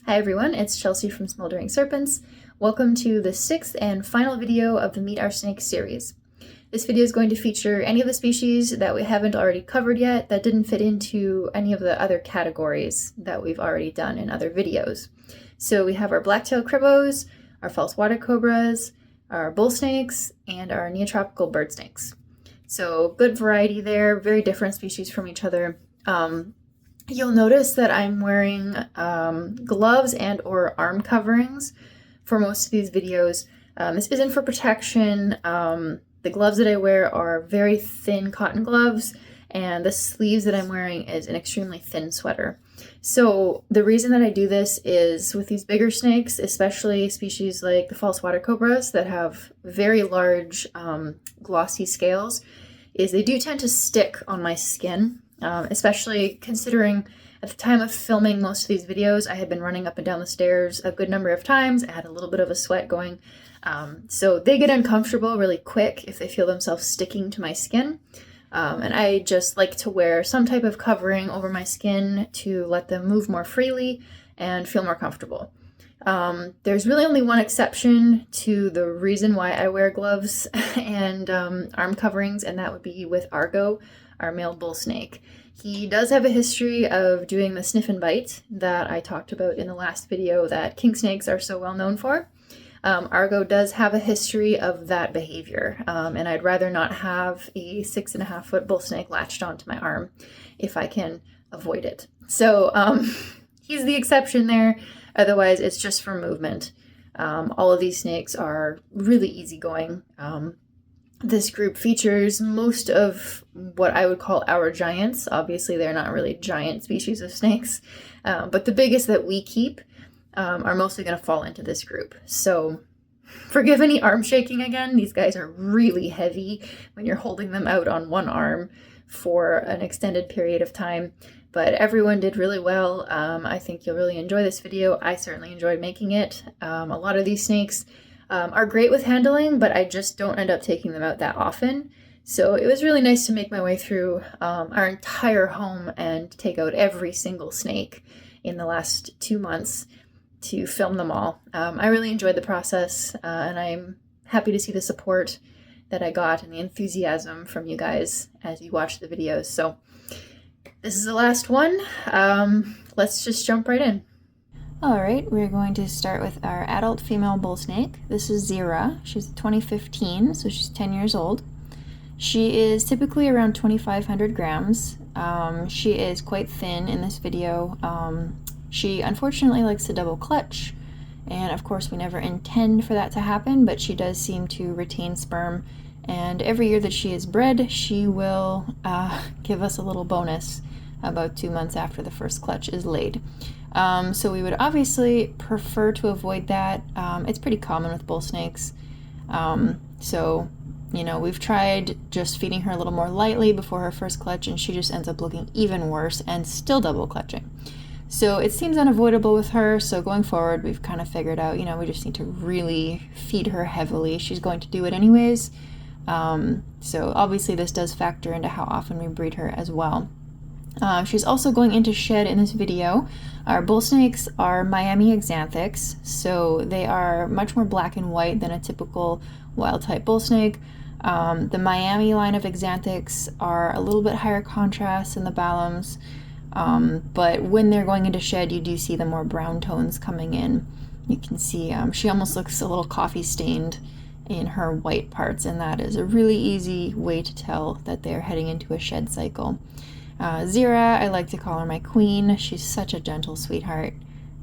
Hi everyone, it's Chelsea from Smoldering Serpents. Welcome to the 6th and final video of the Meet Our Snake series. This video is going to feature any of the species that we haven't already covered yet that didn't fit into any of the other categories that we've already done in other videos. So we have our blacktail cribos, our false water cobras, our bullsnakes, and our neotropical bird snakes. So good variety there, very different species from each other. You'll notice that I'm wearing gloves and or arm coverings for most of these videos. This isn't for protection. The gloves that I wear are very thin cotton gloves, and the sleeves that I'm wearing is an extremely thin sweater. So the reason that I do this is with these bigger snakes, especially species like the false water cobras that have very large glossy scales, is they do tend to stick on my skin. Especially considering at the time of filming most of these videos, I had been running up and down the stairs a good number of times. I had a little bit of a sweat going. So they get uncomfortable really quick if they feel themselves sticking to my skin. And I just like to wear some type of covering over my skin to let them move more freely and feel more comfortable. There's really only one exception to the reason why I wear gloves and arm coverings, and that would be with Argo, our male bull snake. He does have a history of doing the sniff and bite that I talked about in the last video that king snakes are so well known for. Argo does have a history of that behavior, and I'd rather not have a 6.5-foot bull snake latched onto my arm if I can avoid it. So he's the exception there. Otherwise, it's just for movement. All of these snakes are really easygoing. This group features most of what I would call our giants. Obviously, they're not really giant species of snakes, but the biggest that we keep are mostly going to fall into this group. So forgive any arm shaking again. These guys are really heavy when you're holding them out on one arm for an extended period of time. But everyone did really well. I think you'll really enjoy this video. I certainly enjoyed making it. A lot of these snakes are great with handling, but I just don't end up taking them out that often. So it was really nice to make my way through our entire home and take out every single snake in the last 2 months to film them all. I really enjoyed the process, and I'm happy to see the support that I got and the enthusiasm from you guys as you watch the videos. So this is the last one. Let's just jump right in. Alright, we're going to start with our adult female bull snake. This is Zira. She's 2015, so she's 10 years old. She is typically around 2,500 grams. She is quite thin in this video. She unfortunately likes to double clutch, and of course we never intend for that to happen, but she does seem to retain sperm, and every year that she is bred, she will give us a little bonus about 2 months after the first clutch is laid. So we would obviously prefer to avoid that. It's pretty common with bull snakes. So, you know, we've tried just feeding her a little more lightly before her first clutch, and she just ends up looking even worse and still double clutching. So it seems unavoidable with her. So going forward, we've kind of figured out, you know, we just need to really feed her heavily. She's going to do it anyways. So obviously this does factor into how often we breed her as well. She's also going into shed in this video. Our bull snakes are Miami axanthics, so they are much more black and white than a typical wild type bull snake. The Miami line of axanthics are a little bit higher contrast than the Ballums, but when they're going into shed, you do see the more brown tones coming in. You can see she almost looks a little coffee stained in her white parts, and that is a really easy way to tell that they're heading into a shed cycle. Zira, I like to call her my queen. She's such a gentle sweetheart.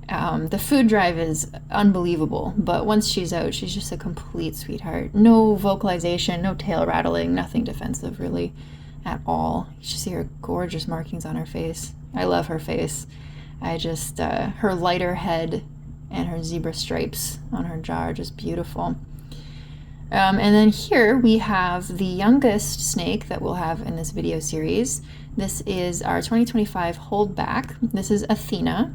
The food drive is unbelievable, but once she's out, she's just a complete sweetheart. No vocalization, no tail rattling, nothing defensive really at all. You should see her gorgeous markings on her face. I love her face. I just, her lighter head and her zebra stripes on her jaw are just beautiful. And then here we have the youngest snake that we'll have in this video series. This is our 2025 holdback. This is Athena,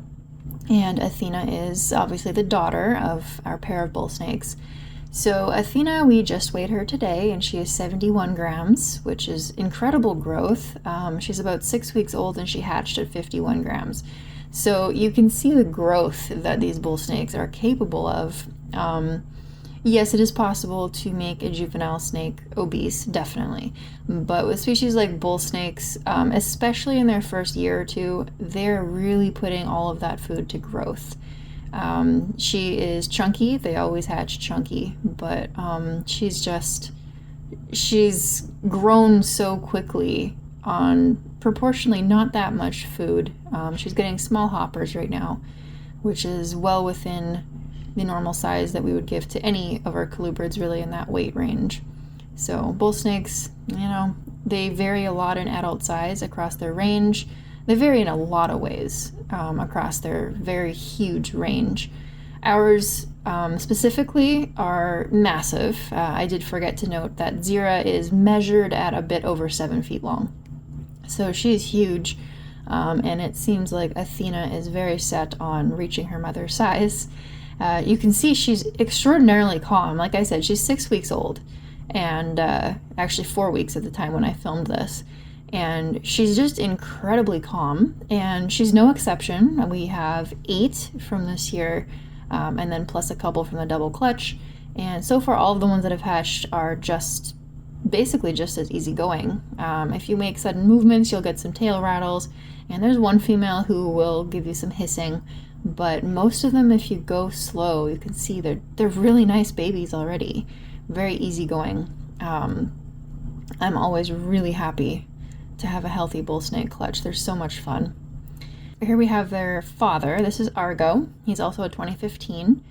and Athena is obviously the daughter of our pair of bull snakes. So Athena, we just weighed her today, and she is 71 grams, which is incredible growth. She's about 6 weeks old, and she hatched at 51 grams. So you can see the growth that these bull snakes are capable of. Yes, it is possible to make a juvenile snake obese, definitely. But with species like bull snakes, especially in their first year or two, they're really putting all of that food to growth. She is chunky. They always hatch chunky, but she's grown so quickly on proportionally not that much food. She's getting small hoppers right now, which is well within the normal size that we would give to any of our colubrids, really in that weight range. So bull snakes, they vary a lot in adult size across their range. They vary in a lot of ways across their very huge range. Ours specifically are massive. I did forget to note that Zira is measured at a bit over 7 feet long. So she's huge, and it seems like Athena is very set on reaching her mother's size. You can see she's extraordinarily calm. Like I said, she's 6 weeks old, and actually 4 weeks at the time when I filmed this. And she's just incredibly calm, and she's no exception. We have 8 from this year, and then plus a couple from the double clutch. And so far, all of the ones that have hatched are basically just as easygoing. If you make sudden movements, you'll get some tail rattles, and there's one female who will give you some hissing. But most of them, if you go slow, you can see they're really nice babies already. Very easygoing. I'm always really happy to have a healthy bull snake clutch. They're so much fun. Here we have their father. This is Argo. He's also a 2015,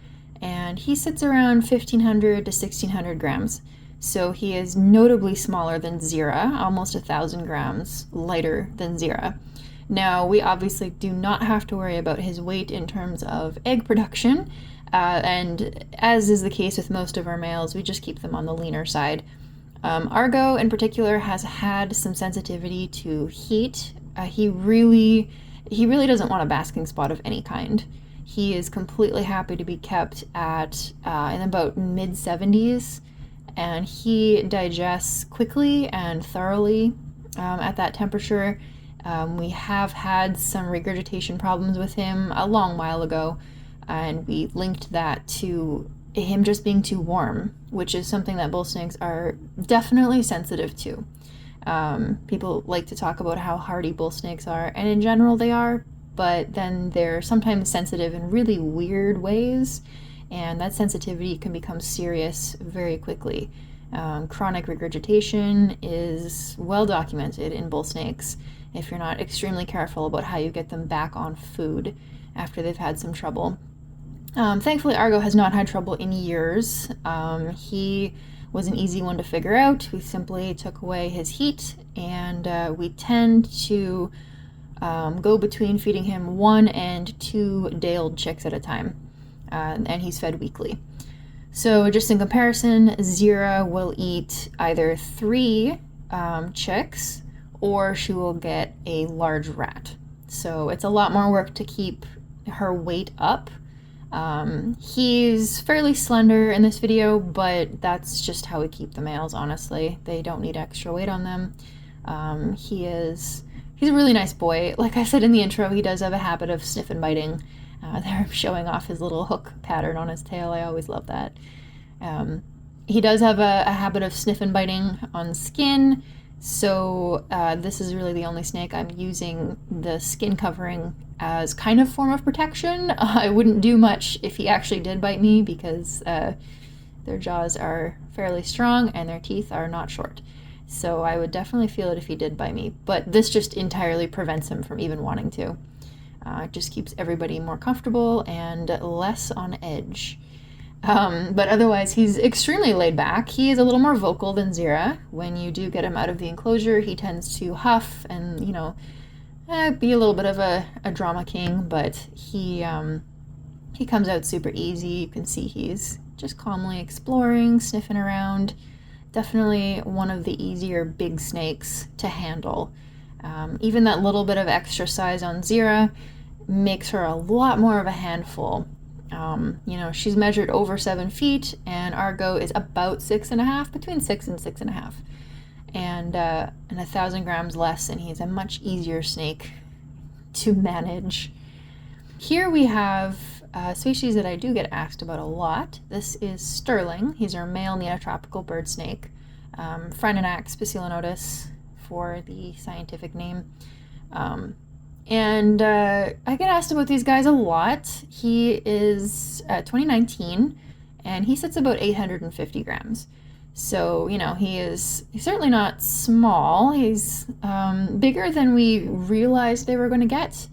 and he sits around 1,500 to 1,600 grams. So he is notably smaller than Zira, almost 1,000 grams lighter than Zira. Now, we obviously do not have to worry about his weight in terms of egg production, and as is the case with most of our males, we just keep them on the leaner side. Argo, in particular, has had some sensitivity to heat. He really doesn't want a basking spot of any kind. He is completely happy to be kept at in about mid-70s, and he digests quickly and thoroughly at that temperature. We have had some regurgitation problems with him a long while ago, and we linked that to him just being too warm, which is something that bull snakes are definitely sensitive to. People like to talk about how hardy bull snakes are, and in general they are, but then they're sometimes sensitive in really weird ways, and that sensitivity can become serious very quickly. Chronic regurgitation is well documented in bull snakes if you're not extremely careful about how you get them back on food after they've had some trouble. Thankfully, Argo has not had trouble in years. He was an easy one to figure out. We simply took away his heat, and we tend to go between feeding him 1 and 2 day-old chicks at a time, and he's fed weekly. So just in comparison, Zira will eat either 3 chicks, or she will get a large rat. So it's a lot more work to keep her weight up. He's fairly slender in this video, but that's just how we keep the males, honestly. They don't need extra weight on them. He's a really nice boy. Like I said in the intro, he does have a habit of sniff and biting. They're showing off his little hook pattern on his tail. I always love that. He does have a habit of sniff and biting on skin. So this is really the only snake I'm using the skin covering as kind of form of protection. I wouldn't do much if he actually did bite me, because their jaws are fairly strong and their teeth are not short. So I would definitely feel it if he did bite me, but this just entirely prevents him from even wanting to. It just keeps everybody more comfortable and less on edge. But otherwise, he's extremely laid back. He is a little more vocal than Zira. When you do get him out of the enclosure, he tends to huff and, be a little bit of a drama king, but he comes out super easy. You can see he's just calmly exploring, sniffing around. Definitely one of the easier big snakes to handle. Even that little bit of extra size on Zira makes her a lot more of a handful. She's measured over 7 feet, and Argo is about 6.5, between 6 and 6.5, and 1,000 grams less, and he's a much easier snake to manage. Here we have a species that I do get asked about a lot. This is sterling. He's our male neotropical bird snake. Phrynonax spicillonotus for the scientific name. I get asked about these guys a lot. He is 2019, and he sits about 850 grams. So, you know, he's certainly not small. He's bigger than we realized they were going to get.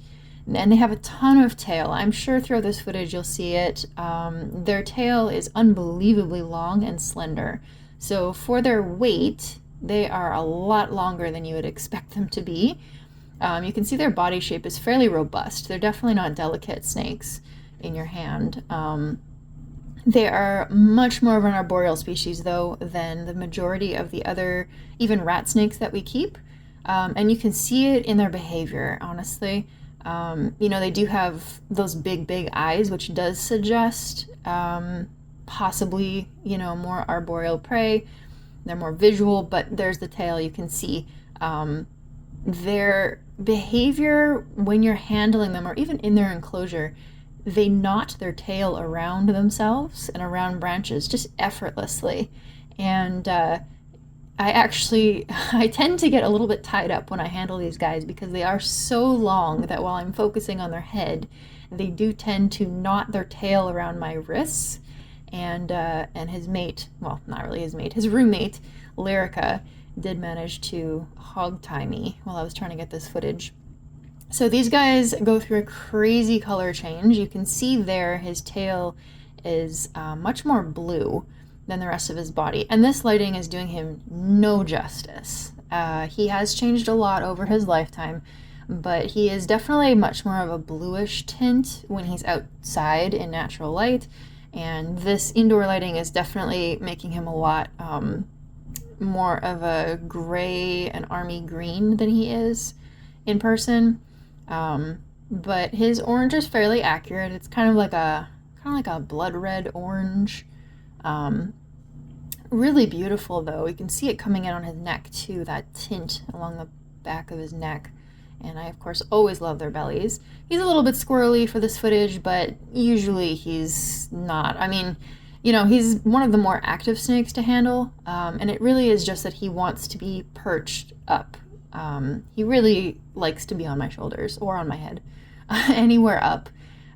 And they have a ton of tail. I'm sure throughout this footage you'll see it. Their tail is unbelievably long and slender. So for their weight, they are a lot longer than you would expect them to be. You can see their body shape is fairly robust. They're definitely not delicate snakes in your hand. They are much more of an arboreal species, though, than the majority of the other, even rat snakes that we keep. And you can see it in their behavior, honestly. You know, they do have those big eyes, which does suggest possibly, you know, more arboreal prey. They're more visual, but there's the tail. You can see their behavior when you're handling them, or even in their enclosure. They knot their tail around themselves and around branches just effortlessly. And I tend to get a little bit tied up when I handle these guys because they are so long that while I'm focusing on their head, they do tend to knot their tail around my wrists. And his mate, well, not really his mate, his roommate, Lyrica, did manage to hog tie me while I was trying to get this footage. So these guys go through a crazy color change. You can see there his tail is much more blue than the rest of his body. And this lighting is doing him no justice. He has changed a lot over his lifetime, but he is definitely much more of a bluish tint when he's outside in natural light. And this indoor lighting is definitely making him a lot more of a gray and army green than he is in person. But his orange is fairly accurate. It's kind of like a blood red orange. Really beautiful though. You can see it coming in on his neck too, that tint along the back of his neck. And I of course always love their bellies. He's a little bit squirrely for this footage, but usually he's not. I mean, you know, he's one of the more active snakes to handle, and it really is just that he wants to be perched up. He really likes to be on my shoulders or on my head, anywhere up,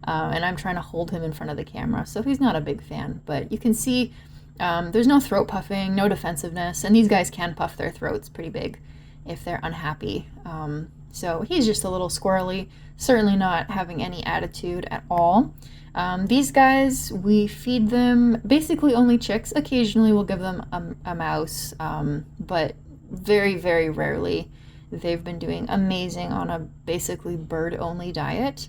and I'm trying to hold him in front of the camera, so he's not a big fan. But you can see there's no throat puffing, no defensiveness, and these guys can puff their throats pretty big if they're unhappy. So he's just a little squirrely, certainly not having any attitude at all. These guys, we feed them basically only chicks. Occasionally we'll give them a mouse, but very, very rarely. They've been doing amazing on a basically bird-only diet.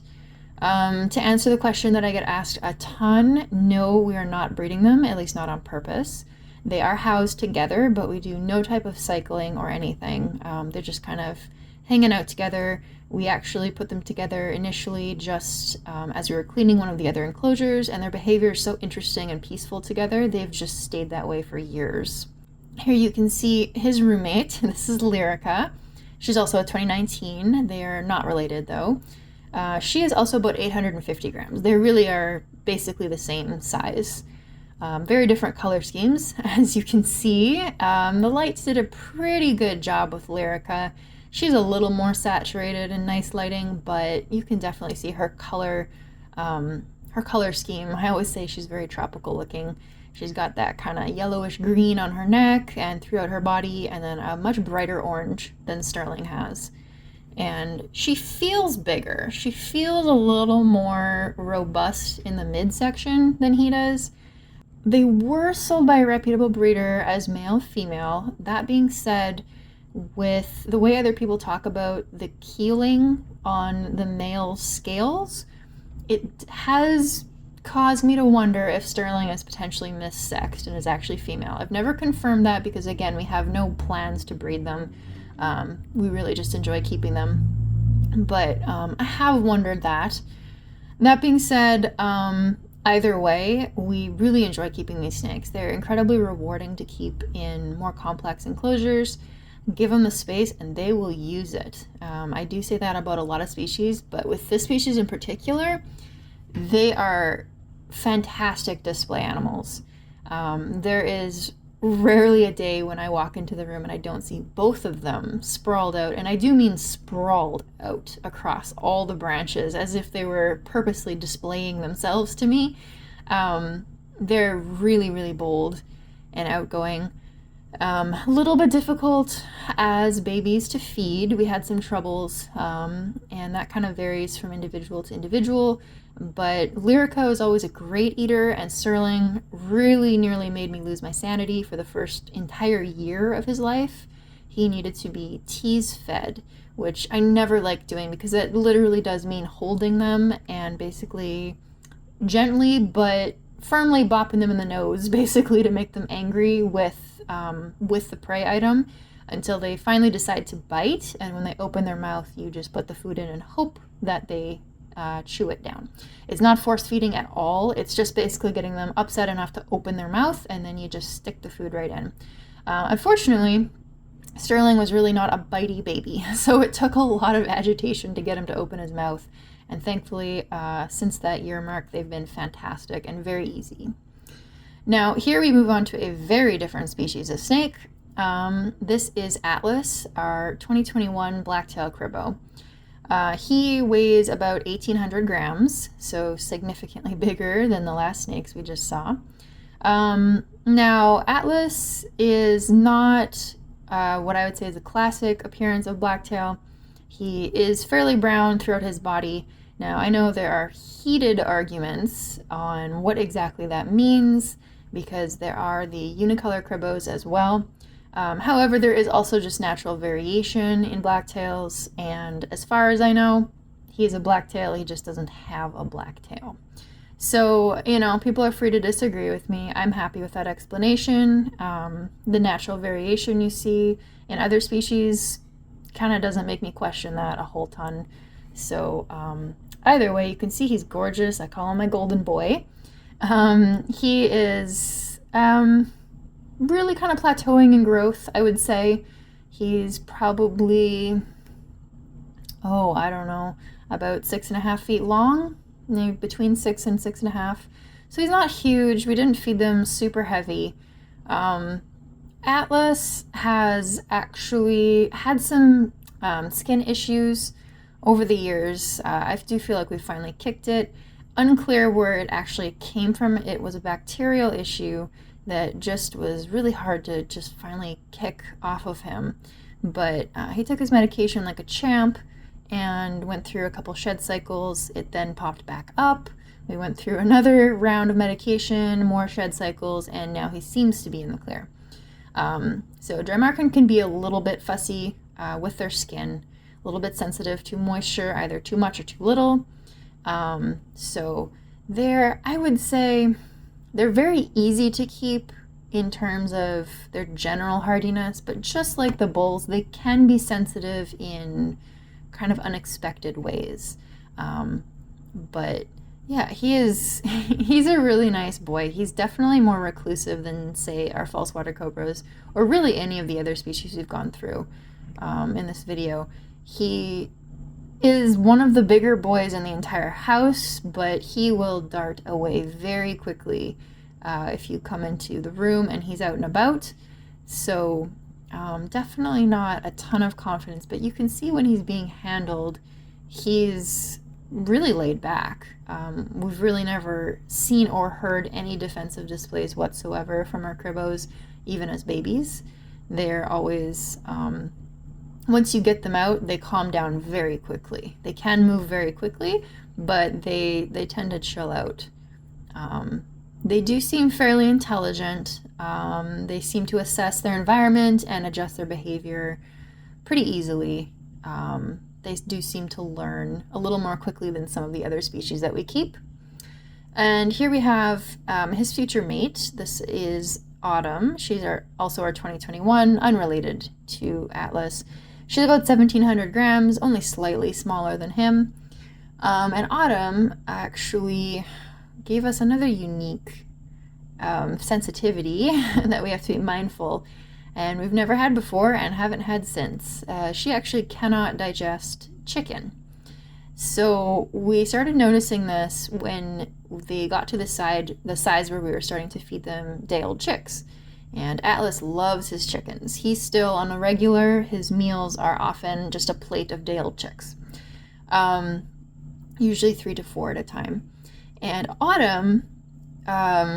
To answer the question that I get asked a ton, no, we are not breeding them, at least not on purpose. They are housed together, but we do no type of cycling or anything. They're just kind of hanging out together. We actually put them together initially just as we were cleaning one of the other enclosures, and their behavior is so interesting and peaceful together. They've just stayed that way for years. Here you can see his roommate. This is Lyrica. She's also a 2019. They are not related though. She is also about 850 grams. They really are basically the same size. Very different color schemes, as you can see. The lights did a pretty good job with Lyrica. She's a little more saturated in nice lighting, but you can definitely see her color scheme. I always say she's very tropical looking. She's got that kind of yellowish green on her neck and throughout her body, and then a much brighter orange than Sterling has. And she feels bigger. She feels a little more robust in the midsection than he does. They were sold by a reputable breeder as male-female. That being said, with the way other people talk about the keeling on the male scales, it has caused me to wonder if Sterling is potentially missexed and is actually female. I've never confirmed that because, again, we have no plans to breed them. We really just enjoy keeping them. But I have wondered that. That being said, either way, we really enjoy keeping these snakes. They're incredibly rewarding to keep in more complex enclosures. give them the space and they will use it. I do say that about a lot of species, but with this species in particular, they are fantastic display animals. There is rarely a day when I walk into the room and I don't see both of them sprawled out, and I do mean sprawled out across all the branches as if they were purposely displaying themselves to me. They're really, really bold and outgoing. A little bit difficult as babies to feed. We had some troubles, and that kind of varies from individual to individual. But Lyrica is always a great eater, and Sterling really nearly made me lose my sanity for the first entire year of his life. He needed to be tease fed, which I never liked doing because it literally does mean holding them and basically gently but firmly bopping them in the nose, basically to make them angry with the prey item until they finally decide to bite. And when they open their mouth, you just put the food in and hope that they chew it down. It's not force feeding at all. It's just basically getting them upset enough to open their mouth, and then you just stick the food right in. Unfortunately, Sterling was really not a bitey baby, so it took a lot of agitation to get him to open his mouth. And thankfully, since that year mark, they've been fantastic and very easy. Now, here we move on to a very different species of snake. This is Atlas, our 2021 blacktail cribo. He weighs about 1,800 grams, so significantly bigger than the last snakes we just saw. Now, Atlas is not what I would say is a classic appearance of blacktail. He is fairly brown throughout his body. Now, I know there are heated arguments on what exactly that means because there are the unicolor cribos as well. However, there is also just natural variation in blacktails, and as far as I know, he's a blacktail, he just doesn't have a blacktail. So, people are free to disagree with me. I'm happy with that explanation. The natural variation you see in other species kind of doesn't make me question that a whole ton. So, either way, you can see he's gorgeous. I call him my golden boy. He is really kind of plateauing in growth, I would say. He's probably, I don't know, about 6.5 feet long, maybe between 6 and 6.5. So he's not huge. We didn't feed them super heavy. Atlas has actually had some skin issues over the years. I do feel like we finally kicked it. Unclear where it actually came from. It was a bacterial issue that just was really hard to just finally kick off of him. But he took his medication like a champ and went through a couple shed cycles. It then popped back up. We went through another round of medication, more shed cycles, and now he seems to be in the clear. So Drymarchon can be a little bit fussy with their skin, a little bit sensitive to moisture, either too much or too little. So I would say they're very easy to keep in terms of their general hardiness, but just like the bulls, they can be sensitive in kind of unexpected ways. But yeah, he's a really nice boy. He's definitely more reclusive than, say, our false water cobras, or really any of the other species we've gone through in this video. He is one of the bigger boys in the entire house, but he will dart away very quickly if you come into the room and he's out and about. So definitely not a ton of confidence, but you can see when he's being handled, he's really laid back. We've really never seen or heard any defensive displays whatsoever from our cribos, even as babies. They're always, once you get them out, they calm down very quickly. They can move very quickly, but they tend to chill out. They do seem fairly intelligent. They seem to assess their environment and adjust their behavior pretty easily. They do seem to learn a little more quickly than some of the other species that we keep. And here we have his future mate. This is Autumn. She's also our 2021, unrelated to Atlas. She's about 1,700 grams, only slightly smaller than him. And Autumn actually gave us another unique sensitivity that we have to be mindful. and we've never had before and haven't had since. She actually cannot digest chicken. So we started noticing this when they got to the size where we were starting to feed them day-old chicks. And Atlas loves his chickens. He's still on a regular. His meals are often just a plate of day-old chicks. Usually 3 to 4 at a time. And Autumn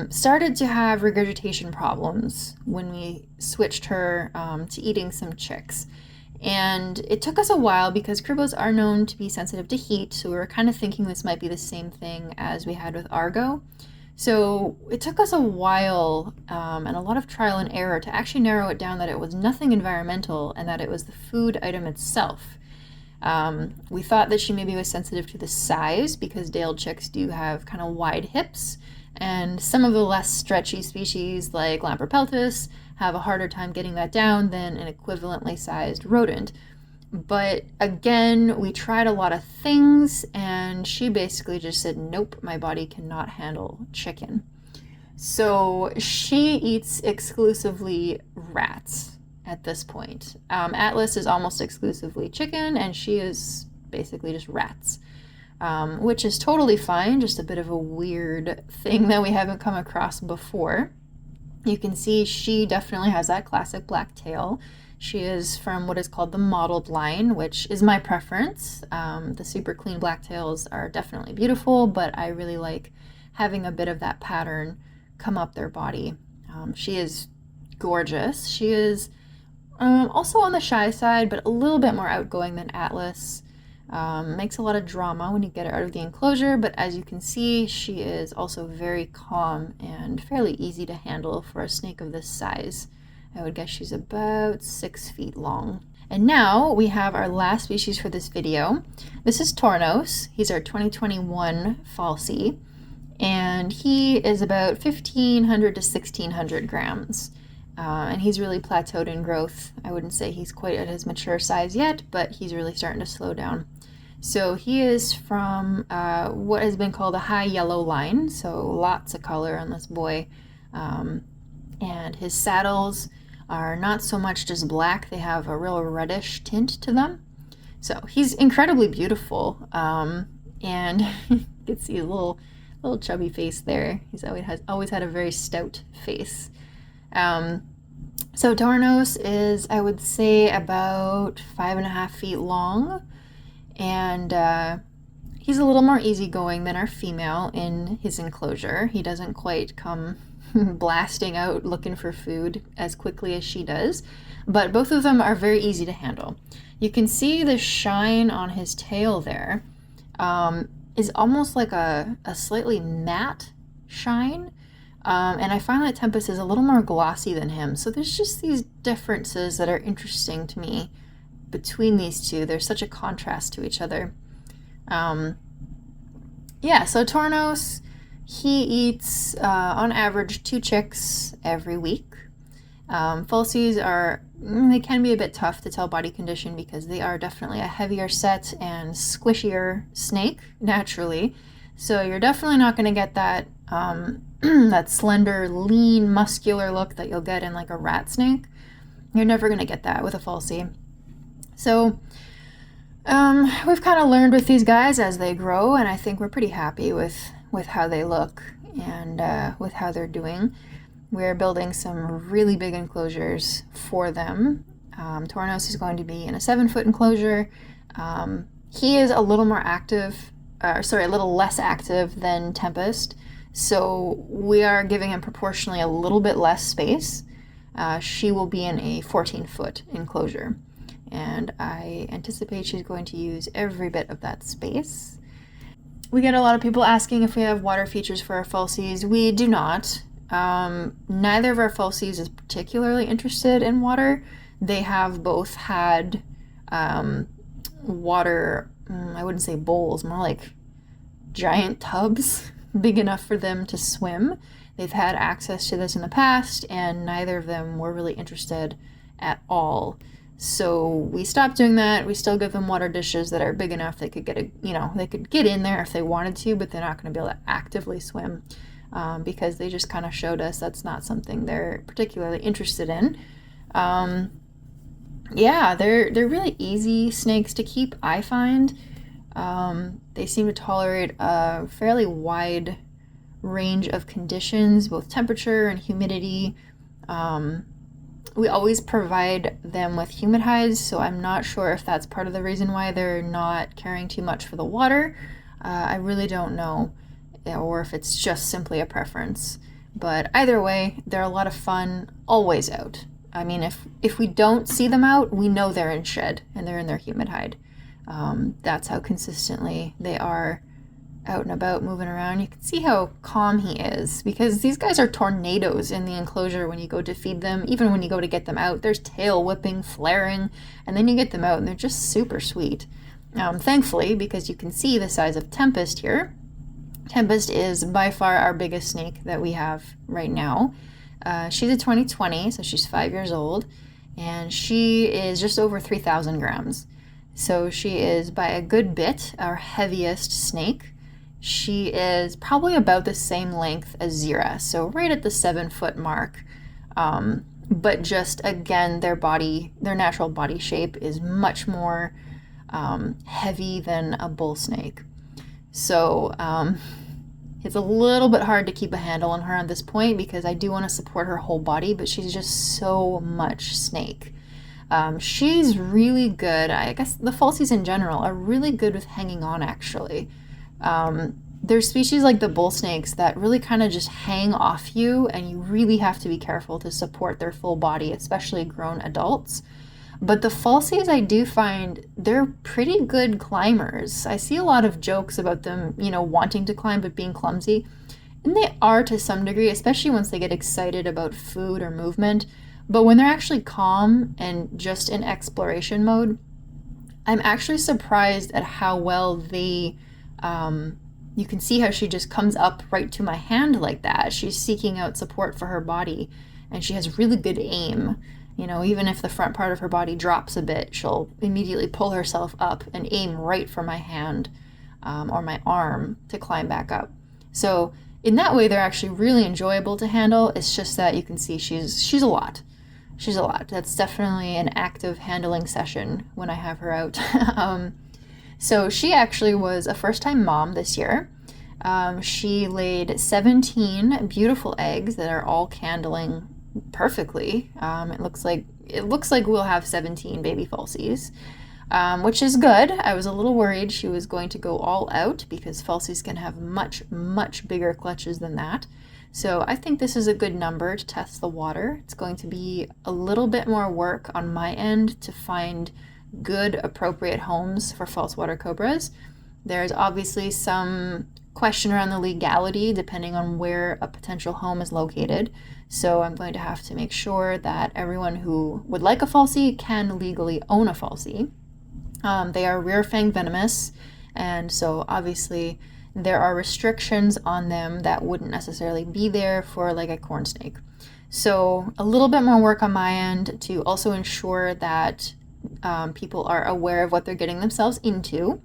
started to have regurgitation problems when we switched her to eating some chicks. And it took us a while because cribos are known to be sensitive to heat, so we were kind of thinking this might be the same thing as we had with Argo. So it took us a while and a lot of trial and error to actually narrow it down that it was nothing environmental and that it was the food item itself. We thought that she maybe was sensitive to the size because day-old chicks do have kind of wide hips, and some of the less stretchy species like Lamprepeltis have a harder time getting that down than an equivalently sized rodent. But again, we tried a lot of things and she basically just said, nope, my body cannot handle chicken. So she eats exclusively rats at this point. Atlas is almost exclusively chicken and she is basically just rats, which is totally fine, just a bit of a weird thing that we haven't come across before. You can see she definitely has that classic blacktail. She is from what is called the mottled line, which is my preference. The super clean blacktails are definitely beautiful, but I really like having a bit of that pattern come up their body. She is gorgeous. She is also on the shy side, but a little bit more outgoing than Atlas. Makes a lot of drama when you get her out of the enclosure, but as you can see, she is also very calm and fairly easy to handle for a snake of this size. I would guess she's about 6 feet long. And now we have our last species for this video. This is Toranos. He's our 2021 falsie, and he is about 1,500 to 1,600 grams. And he's really plateaued in growth. I wouldn't say he's quite at his mature size yet, but he's really starting to slow down. So he is from what has been called a high yellow line, so lots of color on this boy. And his saddles are not so much just black, they have a real reddish tint to them. So he's incredibly beautiful, and you can see a little chubby face there. He's always had a very stout face. So Toranos is, I would say, about 5.5 feet long, and he's a little more easygoing than our female in his enclosure. He doesn't quite come blasting out looking for food as quickly as she does, but both of them are very easy to handle. You can see the shine on his tail there is almost like a slightly matte shine. And I find that Tempest is a little more glossy than him. So there's just these differences that are interesting to me between these two. There's such a contrast to each other. Yeah, so Toranos, he eats on average 2 chicks every week. Falsies they can be a bit tough to tell body condition because they are definitely a heavier set and squishier snake naturally. So you're definitely not going to get that that slender, lean, muscular look that you'll get in like a rat snake. You're never going to get that with a falsie. So we've kind of learned with these guys as they grow, and I think we're pretty happy with how they look and with how they're doing. We're building some really big enclosures for them. Toranos is going to be in a 7-foot enclosure. He is a little more active, a little less active than Tempest. So we are giving him proportionally a little bit less space. She will be in a 14-foot enclosure, and I anticipate she's going to use every bit of that space. We get a lot of people asking if we have water features for our falsies. We do not. Neither of our falsies is particularly interested in water. They have both had water, I wouldn't say bowls, more like giant tubs big enough for them to swim. They've had access to this in the past, and neither of them were really interested at all. So we stopped doing that. We still give them water dishes that are big enough they could they could get in there if they wanted to, but they're not going to be able to actively swim because they just kind of showed us that's not something they're particularly interested in. Yeah, they're really easy snakes to keep, I find. They seem to tolerate a fairly wide range of conditions, both temperature and humidity. We always provide them with humid hides, so I'm not sure if that's part of the reason why they're not caring too much for the water. I really don't know, or if it's just simply a preference. But either way, they're a lot of fun, always out. I mean, if we don't see them out, we know they're in shed and they're in their humid hide. That's how consistently they are out and about, moving around. You can see how calm he is, because these guys are tornadoes in the enclosure when you go to feed them. Even when you go to get them out, there's tail whipping, flaring, and then you get them out and they're just super sweet. Thankfully, because you can see the size of Tempest here. Tempest is by far our biggest snake that we have right now. She's a 2020, so she's 5 years old, and she is just over 3,000 grams. So she is by a good bit our heaviest snake. She is probably about the same length as Zira, so right at the 7-foot mark. But just again, their natural body shape is much more heavy than a bull snake. So it's a little bit hard to keep a handle on her at this point, because I do want to support her whole body, but she's just so much snake. She's really good. I guess the falsies in general are really good with hanging on, actually. There's species like the bull snakes that really kind of just hang off you, and you really have to be careful to support their full body, especially grown adults. But the falsies, I do find they're pretty good climbers. I see a lot of jokes about them, wanting to climb but being clumsy. And they are to some degree, especially once they get excited about food or movement. But when they're actually calm and just in exploration mode, I'm actually surprised at how well they, you can see how she just comes up right to my hand like that. She's seeking out support for her body, and she has really good aim. Even if the front part of her body drops a bit, she'll immediately pull herself up and aim right for my hand or my arm to climb back up. So in that way, they're actually really enjoyable to handle. It's just that you can see she's a lot. She's a lot. That's definitely an active handling session when I have her out. So she actually was a first-time mom this year. She laid 17 beautiful eggs that are all candling perfectly. It looks like we'll have 17 baby falsies, which is good. I was a little worried she was going to go all out, because falsies can have much, much bigger clutches than that. So I think this is a good number to test the water. It's going to be a little bit more work on my end to find good, appropriate homes for false water cobras. There's obviously some question around the legality depending on where a potential home is located. So I'm going to have to make sure that everyone who would like a falsie can legally own a falsie. They are rear fang venomous, and so obviously there are restrictions on them that wouldn't necessarily be there for like a corn snake. So a little bit more work on my end to also ensure that people are aware of what they're getting themselves into.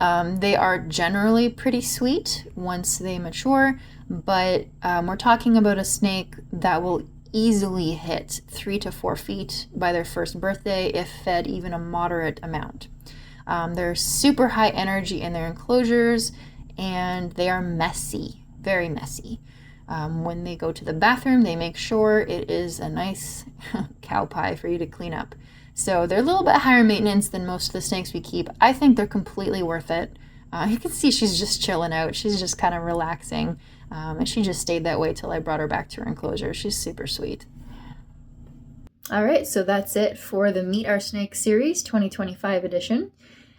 They are generally pretty sweet once they mature, but we're talking about a snake that will easily hit 3 to 4 feet by their first birthday if fed even a moderate amount. They're super high energy in their enclosures, and they are messy, very messy. When they go to the bathroom, they make sure it is a nice cow pie for you to clean up. So they're a little bit higher maintenance than most of the snakes we keep. I think they're completely worth it. You can see she's just chilling out. She's just kind of relaxing. And she just stayed that way till I brought her back to her enclosure. She's super sweet. All right, so that's it for the Meet Our Snake series 2025 edition.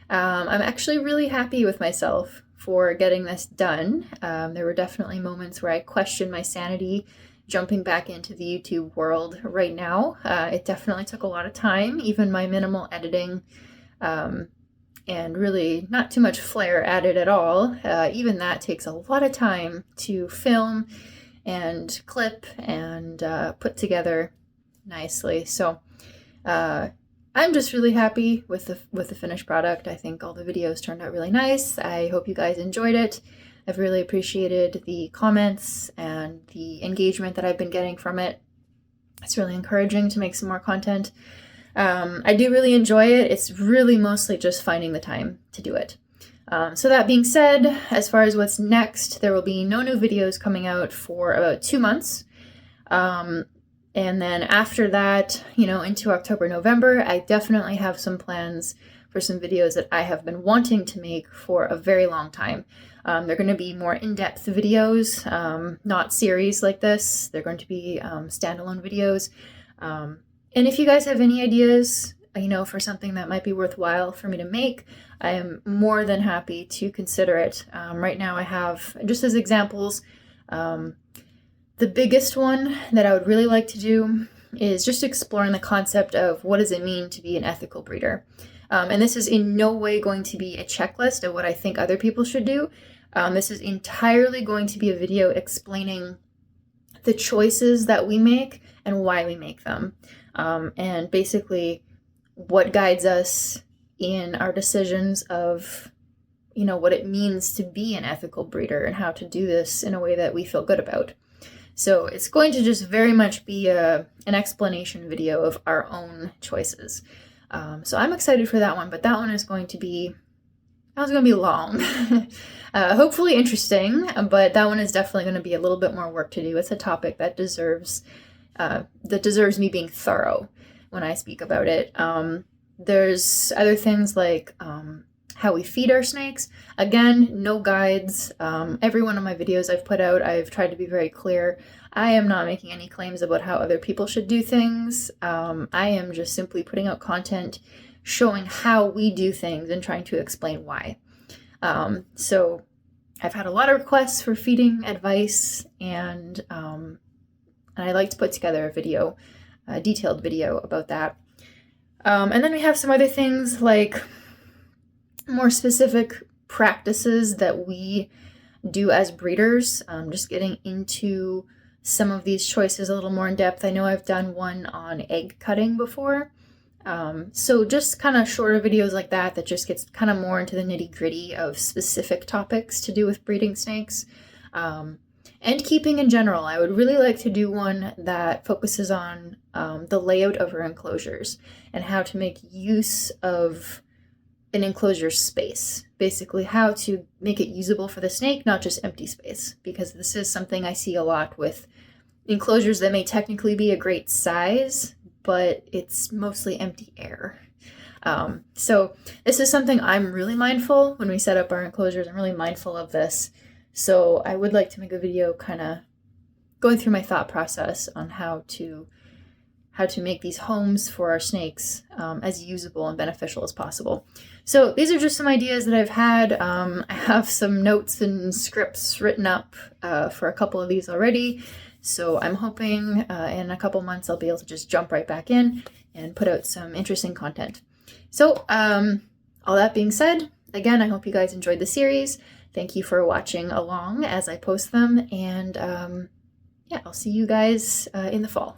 I'm actually really happy with myself for getting this done. There were definitely moments where I questioned my sanity jumping back into the YouTube world right now. It definitely took a lot of time, even my minimal editing, and really not too much flair added at all. Even that takes a lot of time to film and clip and put together nicely. So I'm just really happy with the finished product. I think all the videos turned out really nice. I hope you guys enjoyed it. I've really appreciated the comments and the engagement that I've been getting from it. It's really encouraging to make some more content. I do really enjoy it. It's really mostly just finding the time to do it. So that being said, as far as what's next, there will be no new videos coming out for about 2 months. And then after that, into October, November, I definitely have some plans for some videos that I have been wanting to make for a very long time. They're going to be more in-depth videos, not series like this. They're going to be standalone videos. And if you guys have any ideas, for something that might be worthwhile for me to make, I am more than happy to consider it. Right now I have, just as examples, the biggest one that I would really like to do is just exploring the concept of what does it mean to be an ethical breeder. And this is in no way going to be a checklist of what I think other people should do. This is entirely going to be a video explaining the choices that we make and why we make them. And basically what guides us in our decisions of, what it means to be an ethical breeder and how to do this in a way that we feel good about. So it's going to just very much be an explanation video of our own choices. So I'm excited for that one, but that one is going to be long. Hopefully interesting, but that one is definitely going to be a little bit more work to do. It's a topic that deserves me being thorough when I speak about it. There's other things like how we feed our snakes. Again, no guides. Every one of my videos I've put out, I've tried to be very clear. I am not making any claims about how other people should do things. I am just simply putting out content showing how we do things and trying to explain why. So I've had a lot of requests for feeding advice, and I'd like to put together a detailed video about that. And then we have some other things like more specific practices that we do as breeders, just getting into some of these choices a little more in depth. I know I've done one on egg cutting before. So just kind of shorter videos like that just gets kind of more into the nitty-gritty of specific topics to do with breeding snakes. And keeping in general. I would really like to do one that focuses on the layout of our enclosures and how to make use of an enclosure space. Basically how to make it usable for the snake, not just empty space, because this is something I see a lot with enclosures that may technically be a great size, but it's mostly empty air. So this is something I'm really mindful when we set up our enclosures. I'm really mindful of this. So I would like to make a video kind of going through my thought process on how to make these homes for our snakes as usable and beneficial as possible. So these are just some ideas that I've had. I have some notes and scripts written up for a couple of these already. So I'm hoping in a couple months I'll be able to just jump right back in and put out some interesting content. So all that being said, again, I hope you guys enjoyed the series. Thank you for watching along as I post them, and yeah, I'll see you guys in the fall.